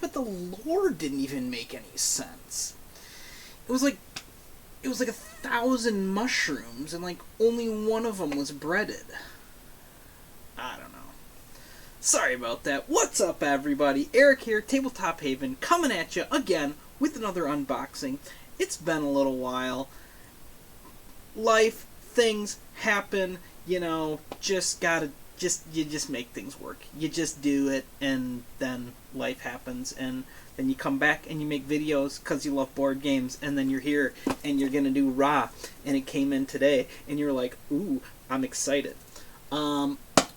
but the lore didn't even make any sense. It was like 1,000 mushrooms, and like only one of them was breaded. I don't know. Sorry about that. What's up, everybody? Eric here, Tabletop Haven, coming at you again with another unboxing. It's been a little while. Life, things happen, you know, you just make things work. You just do it, and then life happens, and then you come back and you make videos because you love board games, and then you're here, and you're gonna do Ra, and it came in today, and you're like, ooh, I'm excited.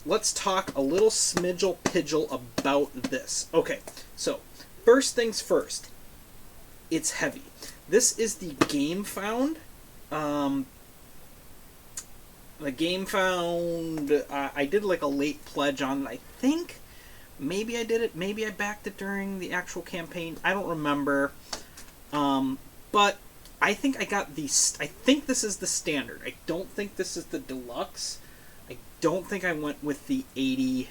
Let's talk a little smidgel-pidgel about this. Okay, so, first things first, it's heavy. This is the GameFound. The GameFound, I did like a late pledge on it, I think. Maybe I did it, maybe I backed it during the actual campaign. I don't remember. But I think I got the, I think this is the standard. I don't think this is the deluxe. I don't think I went with the $80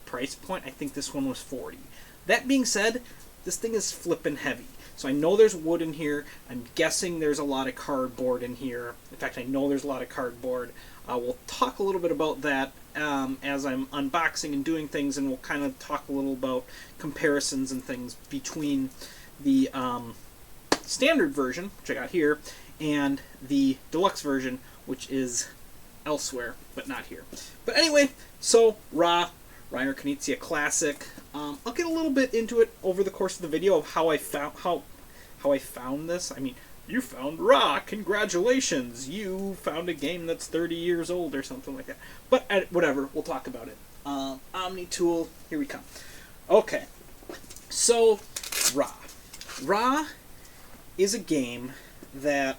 price point. I think this one was $40. That being said, this thing is flippin' heavy. So I know there's wood in here. I'm guessing there's a lot of cardboard in here. In fact, I know there's a lot of cardboard. We'll talk a little bit about that as I'm unboxing and doing things, and we'll kind of talk a little about comparisons and things between the standard version, which I got here, and the deluxe version, which is elsewhere, but not here. But anyway, so Ra, Reiner Knizia Classic. I'll get a little bit into it over the course of the video of how I found this. I mean, you found Ra, congratulations! You found a game that's 30 years old or something like that. But whatever, we'll talk about it. Omni Tool, here we come. Okay, so Ra. Ra is a game that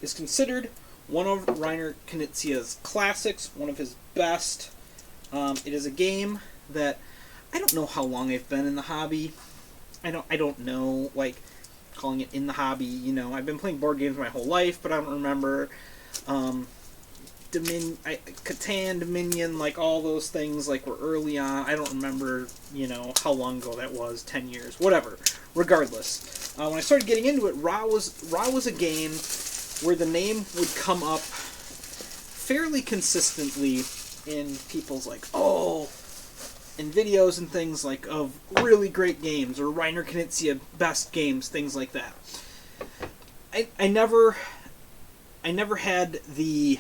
is considered one of Reiner Knizia's classics, one of his best. It is a game that I don't know how long I've been in the hobby. I don't know, like, calling it in the hobby, you know. I've been playing board games my whole life, but I don't remember Catan, Dominion, like all those things, like, were early on. I don't remember, you know, how long ago that was, 10 years, whatever. Regardless, when I started getting into it, Ra was a game where the name would come up fairly consistently in people's, like, in videos and things, like, of really great games, or Reiner Knizia best games, things like that. I never had the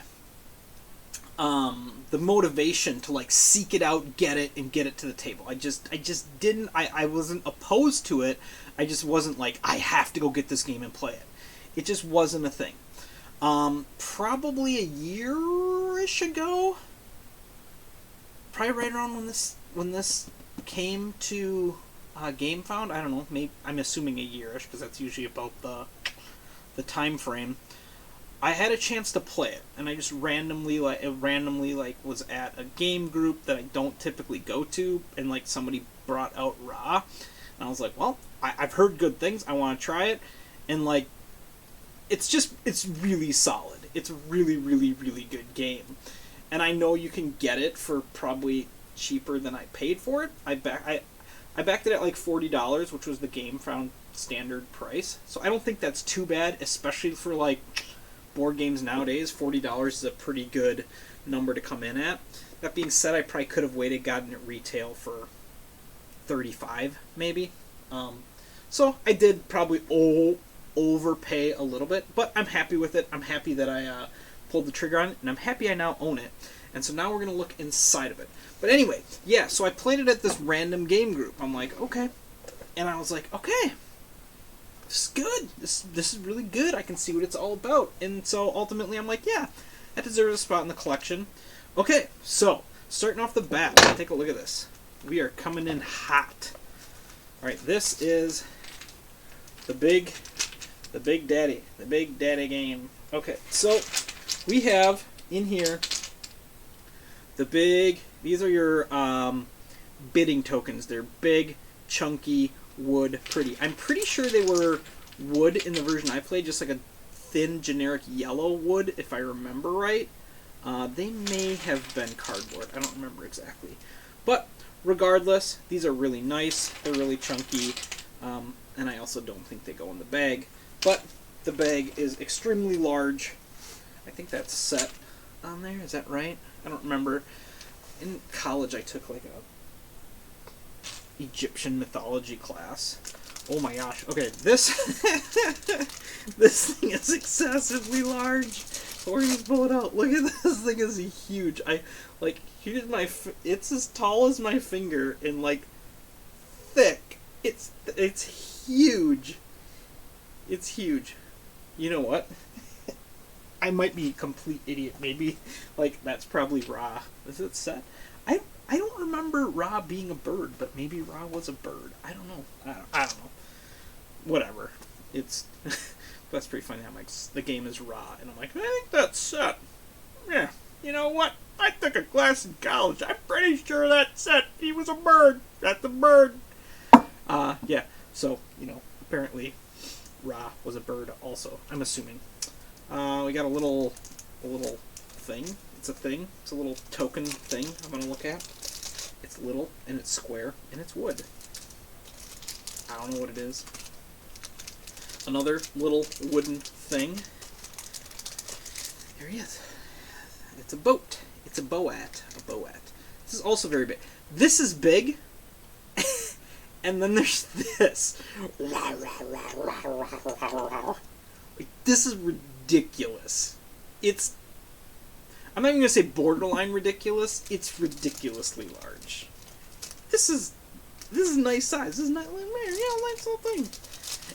motivation to, like, seek it out, get it, and get it to the table. I just didn't. I wasn't opposed to it. I just wasn't like, I have to go get this game and play it. It just wasn't a thing. Probably a year-ish ago, probably right around when this came to GameFound, I don't know, maybe, I'm assuming a year-ish, because that's usually about the time frame. I had a chance to play it, and I just randomly was at a game group that I don't typically go to, and like somebody brought out Ra, and I was like, well, I've heard good things, I want to try it, and like, it's really solid. It's a really, really, really good game, and I know you can get it for probably cheaper than I paid for it. I backed it at like $40, which was the GameFound standard price. So I don't think that's too bad, especially for like board games nowadays. $40 is a pretty good number to come in at. That being said, I probably could have waited, gotten it retail for $35 maybe. So I did probably overpay a little bit, but I'm happy with it. I'm happy that I pulled the trigger on it, and I'm happy I now own it. And so now we're going to look inside of it. But anyway, yeah, so I played it at this random game group. I'm like, okay. And I was like, okay, this is good. This is really good. I can see what it's all about. And so ultimately I'm like, yeah, that deserves a spot in the collection. Okay, so starting off the bat, take a look at this. We are coming in hot. All right, this is the big daddy game. Okay, so we have in here these are your bidding tokens. They're big, chunky, wood, pretty. I'm pretty sure they were wood in the version I played, just like a thin, generic yellow wood, if I remember right. They may have been cardboard. I don't remember exactly. But regardless, these are really nice. They're really chunky, and I also don't think they go in the bag. But the bag is extremely large. I think that's set on there. Is that right? I don't remember. In college, I took like a Egyptian mythology class. Oh my gosh. Okay, this this thing is excessively large. Or you pull it out. Look at this thing is huge. Here's my it's as tall as my finger and like thick. It's huge. It's huge. You know what? I might be a complete idiot. Maybe like that's probably Ra. Is it set? I don't remember Ra being a bird, but maybe Ra was a bird. I don't know. I don't know. Whatever. It's that's pretty funny. I'm like, the game is Ra, and I'm like, I think that's set. Yeah. You know what? I took a class in college. I'm pretty sure that's set. He was a bird. That's a bird. Yeah. So apparently, Ra was a bird also. I'm assuming. We got a little thing. It's a thing. It's a little token thing I'm gonna look at. It's little and it's square and it's wood. I don't know what it is. Another little wooden thing. There he is. It's a boat. It's a boat. A boat. This is also very big. This is big. And then there's this. This is ridiculous. I'm not even going to say borderline ridiculous. It's ridiculously large. This is nice size. This is nice little thing.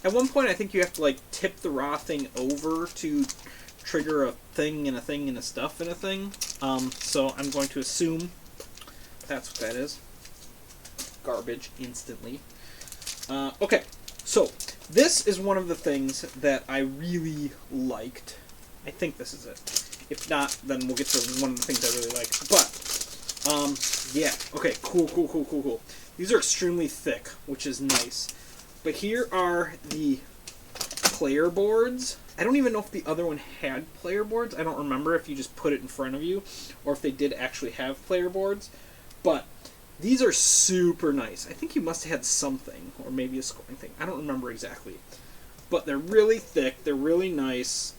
At one point, I think you have to like tip the Ra thing over to trigger a thing and a thing and a stuff and a thing. So I'm going to assume that's what that is. Garbage instantly. Okay, so this is one of the things that I really liked. I think this is it. If not, then we'll get to one of the things I really like. But, yeah. Okay, cool. These are extremely thick, which is nice. But here are the player boards. I don't even know if the other one had player boards. I don't remember if you just put it in front of you, or if they did actually have player boards. But these are super nice. I think you must have had something, or maybe a scoring thing. I don't remember exactly. But they're really thick. They're really nice.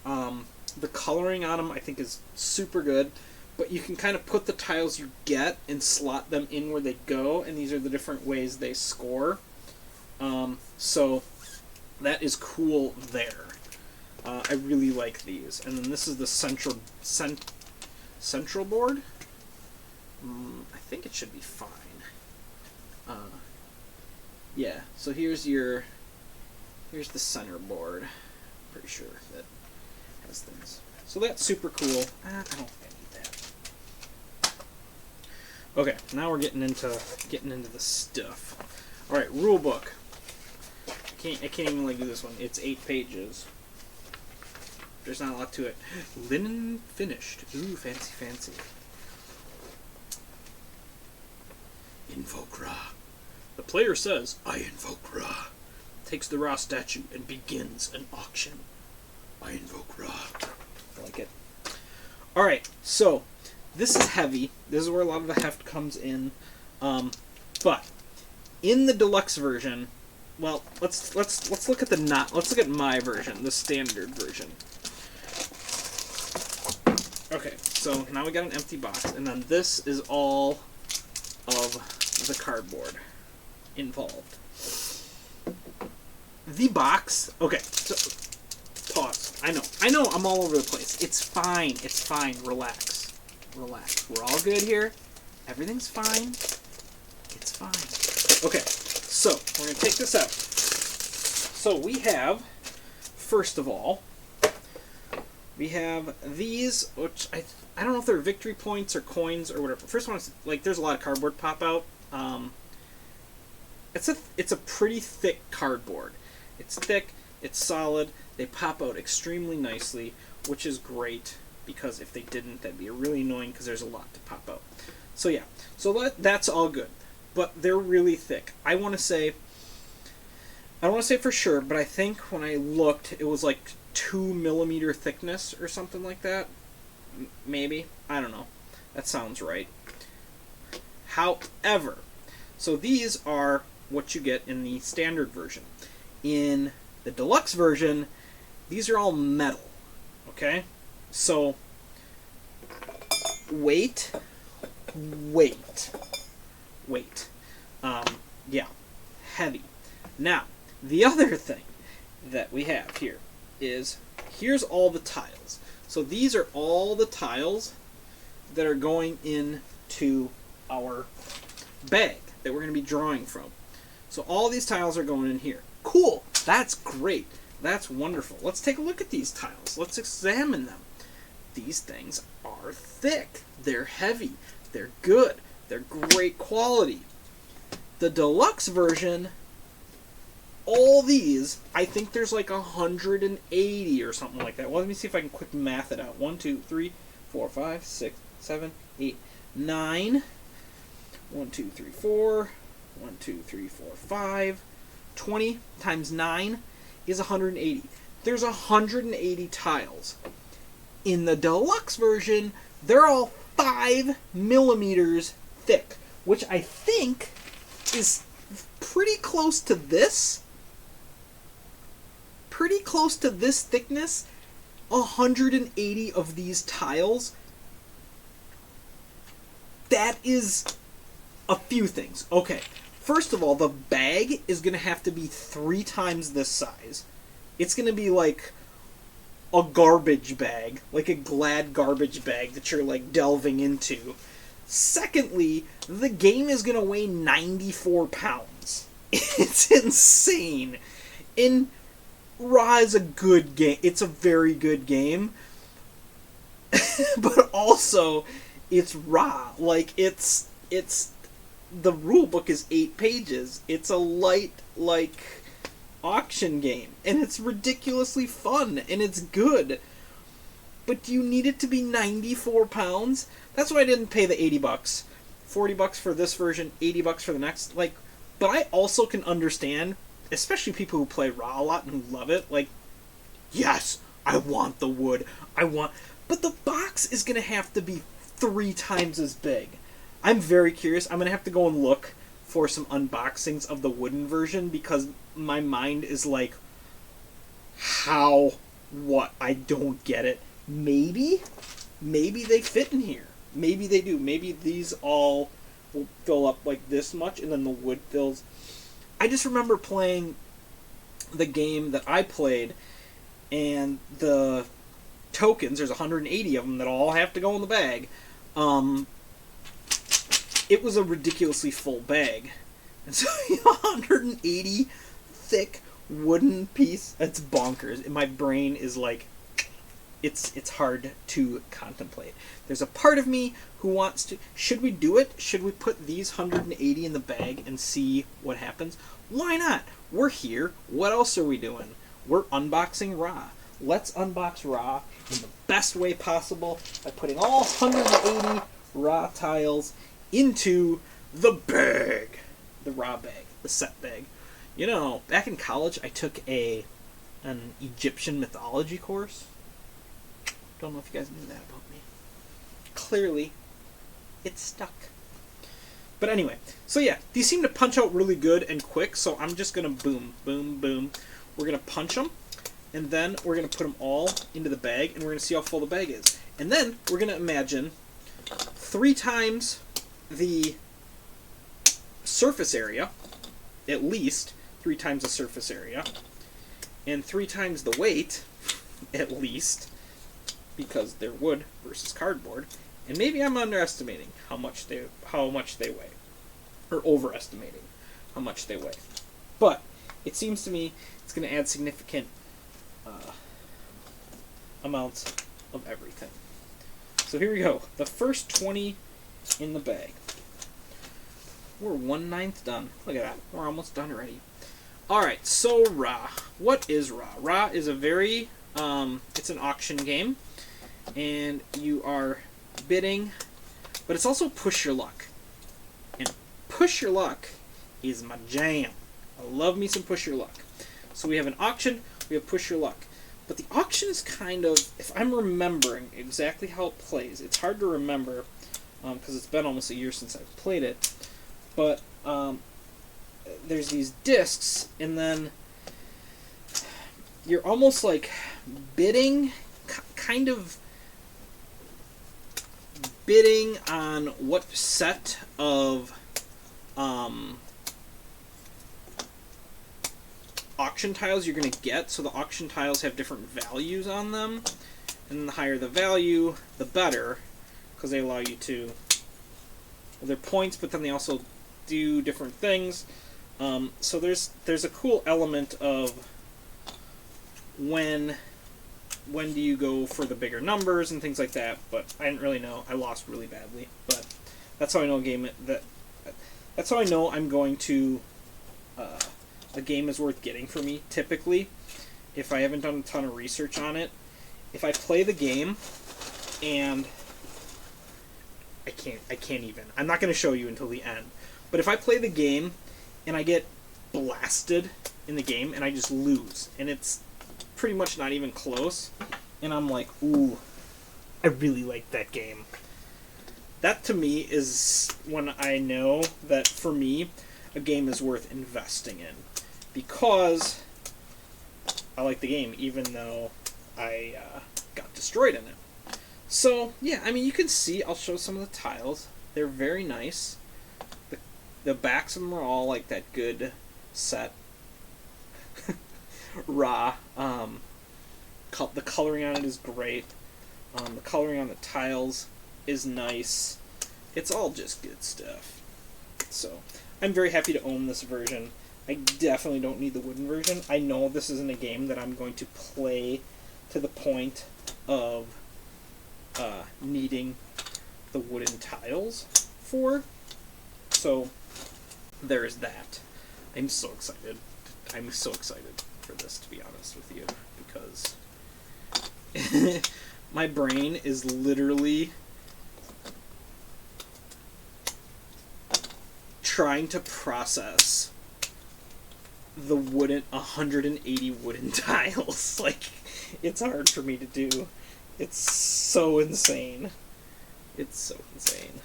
The coloring on them, I think, is super good. But you can kind of put the tiles you get and slot them in where they go. And these are the different ways they score. So that is cool there. I really like these. And then this is the central board. I think it should be fine. Yeah, so here's the center board. Pretty sure that has things. So that's super cool. I don't think I need that. Okay, now we're getting into the stuff. All right, rule book. I can't even like do this one. It's 8 pages. There's not a lot to it. Linen finished. Ooh, fancy. Invoke Ra. The player says, I invoke Ra. Takes the Ra statue and begins an auction. I invoke Ra. I like it. Alright, so this is heavy. This is where a lot of the heft comes in. But in the deluxe version, well, let's look at let's look at my version, the standard version. Okay, so now we got an empty box, and then this is all of the cardboard involved. The box. Okay, so pause. I know. I'm all over the place. It's fine. Relax. We're all good here. Everything's fine. It's fine. Okay, so we're gonna take this out. So we have, first of all, we have these, which I don't know if they're victory points or coins or whatever. First one is like there's a lot of cardboard pop out. It's a pretty thick cardboard. It's thick, it's solid, they pop out extremely nicely, which is great, because if they didn't, that'd be really annoying, because there's a lot to pop out. So yeah, so that's all good. But they're really thick. I don't want to say for sure, but I think when I looked, it was like 2 millimeter thickness or something like that. Maybe. I don't know. That sounds right. However, So these are what you get in the standard version. In the deluxe version, these are all metal. Okay? So, weight. Yeah, heavy. Now, the other thing that we have here is, here's all the tiles. So these are all the tiles that are going into our bag that we're going to be drawing from. So all these tiles are going in here. Cool. That's great. That's wonderful. Let's take a look at these tiles. Let's examine them. These things are thick. They're heavy. They're good. They're great quality. The deluxe version, all these, I think there's like 180 or something like that. Well, let me see if I can quick math it out. 1, 2, 3, 4, 5, 6, 7, 8, 9. 1, 2, 3, 4. 1, 2, 3, 4, 5. 20 times 9 is 180. There's 180 tiles. In the deluxe version, they're all 5 millimeters thick, which I think is pretty close to this. Pretty close to this thickness. 180 of these tiles. That is a few things. Okay, first of all, the bag is going to have to be 3 times this size. It's going to be like a garbage bag, like a Glad garbage bag that you're like delving into. Secondly, the game is going to weigh 94 pounds. It's insane. And Ra is a good game. It's a very good game. But also, it's Ra. Like, it's the rule book is 8 pages. It's a light, like, auction game. And it's ridiculously fun. And it's good. But do you need it to be 94 pounds? That's why I didn't pay the $80. $40 for this version, $80 for the next. Like, but I also can understand, especially people who play Ra a lot and who love it, like, yes, I want the wood. But the box is going to have to be 3 times as big. I'm very curious. I'm going to have to go and look for some unboxings of the wooden version because my mind is like, how? What? I don't get it. Maybe they fit in here. Maybe they do. Maybe these all will fill up like this much and then the wood fills. I just remember playing the game that I played and the tokens, there's 180 of them that all have to go in the bag. It was a ridiculously full bag. And so 180 thick wooden piece, that's bonkers. And my brain is like, it's hard to contemplate. There's a part of me who wants to, should we do it? Should we put these 180 in the bag and see what happens? Why not? We're here. What else are we doing? We're unboxing Ra. Let's unbox Ra in the best way possible by putting all 180 Ra tiles into the bag. The Ra bag. The set bag. You know, back in college I took an Egyptian mythology course. Don't know if you guys knew that about me. Clearly, it's stuck. But anyway, so yeah, these seem to punch out really good and quick, so I'm just going to boom, boom, boom. We're going to punch them, and then we're going to put them all into the bag, and we're going to see how full the bag is. And then we're going to imagine 3 times the surface area, at least 3 times the surface area, and 3 times the weight, at least, because they're wood versus cardboard, and maybe I'm underestimating how much they weigh, or overestimating how much they weigh. But it seems to me it's going to add significant amounts of everything. So here we go. The first 20 in the bag. We're 1/9 done. Look at that. We're almost done already. Alright, so Ra. What is Ra? Ra is a very, it's an auction game. And you are bidding, but it's also push your luck. And push your luck is my jam. I love me some push your luck. So we have an auction, we have push your luck. But the auction is kind of, if I'm remembering exactly how it plays, it's hard to remember because it's been almost a year since I've played it. But there's these discs, and then you're almost like bidding, kind of bidding on what set of auction tiles you're going to get. So the auction tiles have different values on them, and the higher the value, the better, because they allow you to, well, they're points, but then they also do different things. So there's a cool element of when do you go for the bigger numbers and things like that, but I didn't really know. I lost really badly, but that's how I know that's how I know I'm going to a game is worth getting for me. Typically, if I haven't done a ton of research on it, if I play the game and I can't even. I'm not going to show you until the end. But if I play the game and I get blasted in the game and I just lose, and it's pretty much not even close, and I'm like, ooh, I really like that game. That to me is when I know that for me, a game is worth investing in, because I like the game, even though I got destroyed in it. So yeah, I mean, you can see. I'll show some of the tiles. They're very nice. The backs of them are all like that good set. Raw. The coloring on it is great. The coloring on the tiles is nice. It's all just good stuff. So I'm very happy to own this version. I definitely don't need the wooden version. I know this isn't a game that I'm going to play to the point of needing the wooden tiles for. So there's that. I'm so excited. I'm so excited for this, to be honest with you, because my brain is literally trying to process the 180 wooden tiles. Like, it's hard for me to do. It's so insane. It's so insane.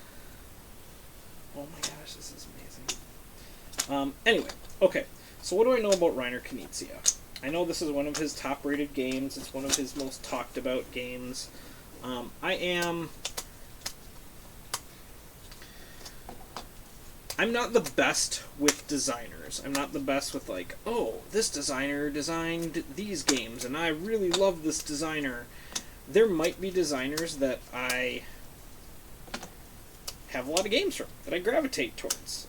Oh my gosh, this is amazing. Anyway, okay. So what do I know about Reiner Knizia? I know this is one of his top-rated games. It's one of his most talked-about games. I'm not the best with designers. I'm not the best with, like, oh, this designer designed these games, and I really love this designer. There might be designers that I have a lot of games from, that I gravitate towards.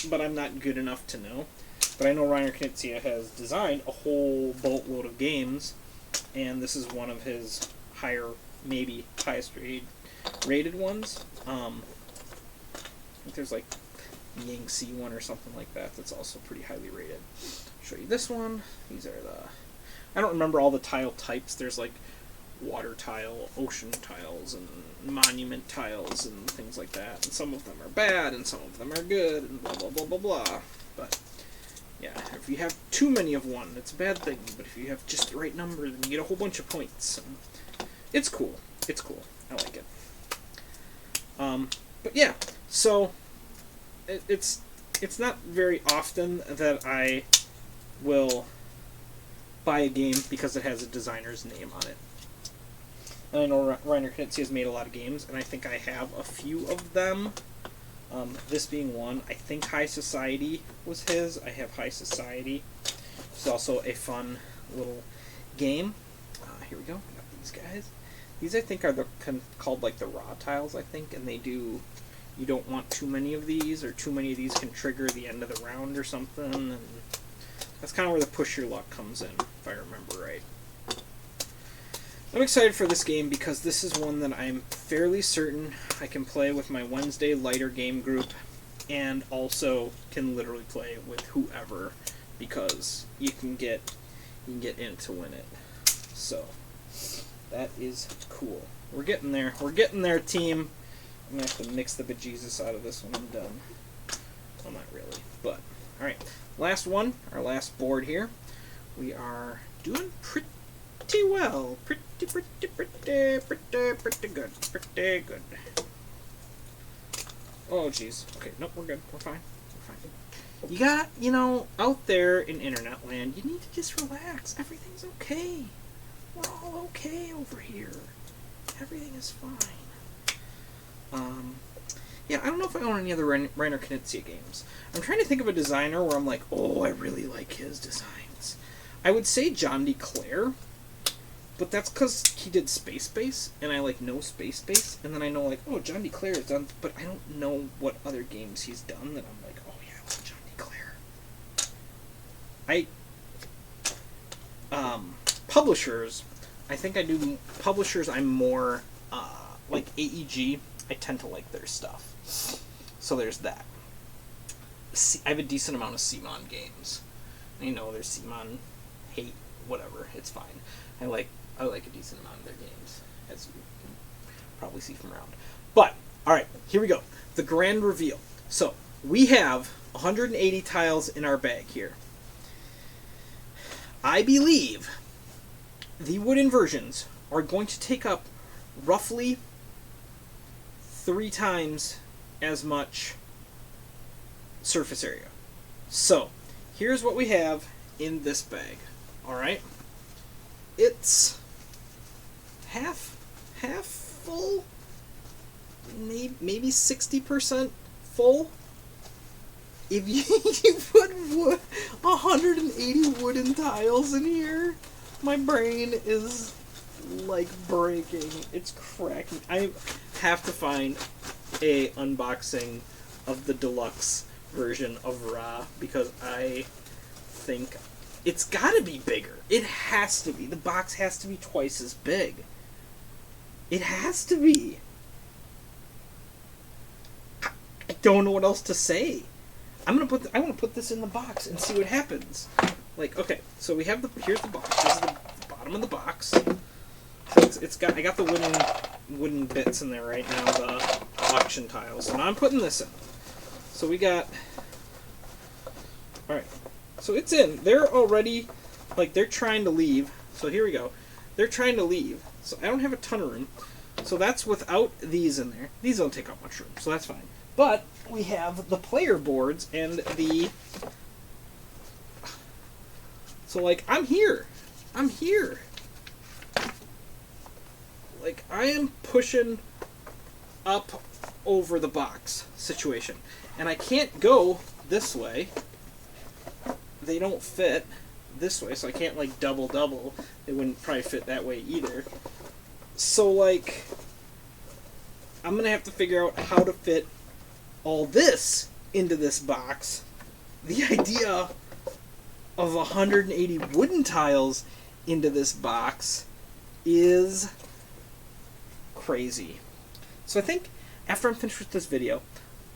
But I'm not good enough to know. But I know Reiner Knizia has designed a whole boatload of games, and this is one of his maybe highest rated ones. I think there's like Yangtze one or something like that that's also pretty highly rated. I'll show you this one. These are I don't remember all the tile types. There's like water tile, ocean tiles, and monument tiles, and things like that. And some of them are bad, and some of them are good, and blah, blah, blah, blah, blah. But, yeah, if you have too many of one, it's a bad thing. But if you have just the right number, then you get a whole bunch of points. And it's cool. It's cool. I like it. But, yeah, so it's not very often that I will buy a game because it has a designer's name on it. And I know Reiner Knizia has made a lot of games, and I think I have a few of them. This being one. I think High Society was his. I have High Society. It's also a fun little game. Here we go. We got these guys. These, I think, are called like the raw tiles, I think, and they do. You don't want too many of these, or too many of these can trigger the end of the round or something, and that's kind of where the push your luck comes in, if I remember right. I'm excited for this game because this is one that I'm fairly certain I can play with my Wednesday lighter game group, and also can literally play with whoever, because you can get in to win it. So that is cool. We're getting there. We're getting there, team. I'm gonna have to mix the bejesus out of this when I'm done. Well, not really, but all right. Last one, our last board here. We are doing pretty well. Pretty good. Pretty good. Oh, jeez. Okay, nope, we're good. We're fine. We're fine. You got, you know, out there in internet land, you need to just relax. Everything's okay. We're all okay over here. Everything is fine. Yeah, I don't know if I own any other Reiner Knizia games. I'm trying to think of a designer where I'm like, oh, I really like his designs. I would say John D. Clare, but that's because he did Space Base, and I like know Space Base, and then I know like, oh, John D. Clare has done, but I don't know what other games he's done that I'm like, oh yeah, I love John D. Clare. Publishers, I think I do publishers. I'm more like AEG. I tend to like their stuff. So there's that. I have a decent amount of CMON games. You know, there's CMON hate, whatever. It's fine. I like a decent amount of their games, as you can probably see from around. But all right, here we go. The grand reveal. So we have 180 tiles in our bag here. I believe the wooden versions are going to take up roughly 3 times as much surface area. So, here's what we have in this bag. Alright? It's half full, maybe 60% full. If you put 180 wooden tiles in here, my brain is like breaking. It's cracking. I have to find a unboxing of the deluxe version of Ra because I think it's gotta be bigger. It has to be. The box has to be twice as big. It has to be. I don't know what else to say. I want to put this in the box and see what happens. Like, okay, so we have here's the box. This is the bottom of the box. So I got the wooden bits in there right now, the auction tiles. So now I'm putting this in. So we got, all right. So it's in. They're already, like, they're trying to leave. So here we go. They're trying to leave. So I don't have a ton of room. So that's without these in there. These don't take up much room, so that's fine. But we have the player boards and the... So, like, I'm here. I'm here. Like, I am pushing up over the box situation. And I can't go this way. They don't fit this way, so I can't, like, double. They wouldn't probably fit that way either. So, like, I'm going to have to figure out how to fit all this into this box. The idea of 180 wooden tiles into this box is crazy. So I think after I'm finished with this video,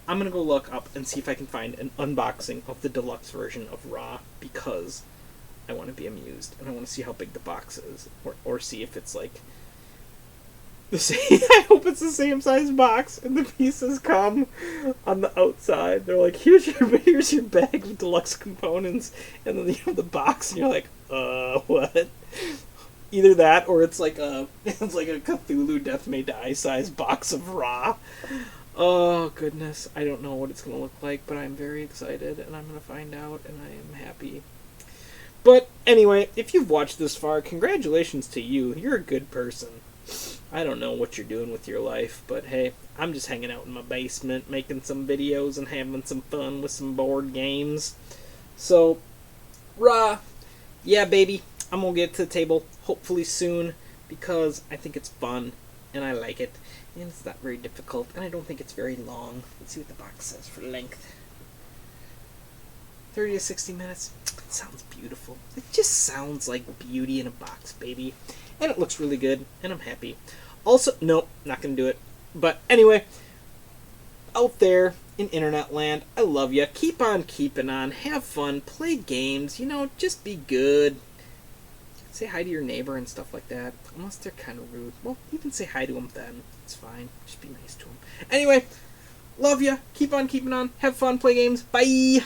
I'm going to go look up and see if I can find an unboxing of the deluxe version of Ra, because I want to be amused and I want to see how big the box is, or see if it's like the same. I hope it's the same size box and the pieces come on the outside. They're like, here's your bag of deluxe components, and then you have the box and you're like, what? Either that or it's like a Cthulhu Death May Die size box of Ra. Oh goodness, I don't know what it's gonna look like, but I'm very excited and I'm gonna find out, and I am happy. But anyway, if you've watched this far, congratulations to you. You're a good person. I don't know what you're doing with your life, but hey, I'm just hanging out in my basement, making some videos and having some fun with some board games. So, Ra, yeah baby, I'm gonna get to the table hopefully soon, because I think it's fun, and I like it, and it's not very difficult, and I don't think it's very long. Let's see what the box says for length. 30 to 60 minutes. It sounds beautiful. It just sounds like beauty in a box, baby. And it looks really good, and I'm happy. Also, nope, not gonna do it. But anyway, out there in internet land, I love ya. Keep on keeping on. Have fun. Play games. You know, just be good. Say hi to your neighbor and stuff like that. Unless they're kind of rude. Well, even say hi to them then. It's fine. Just be nice to them. Anyway, love ya. Keep on keeping on. Have fun. Play games. Bye.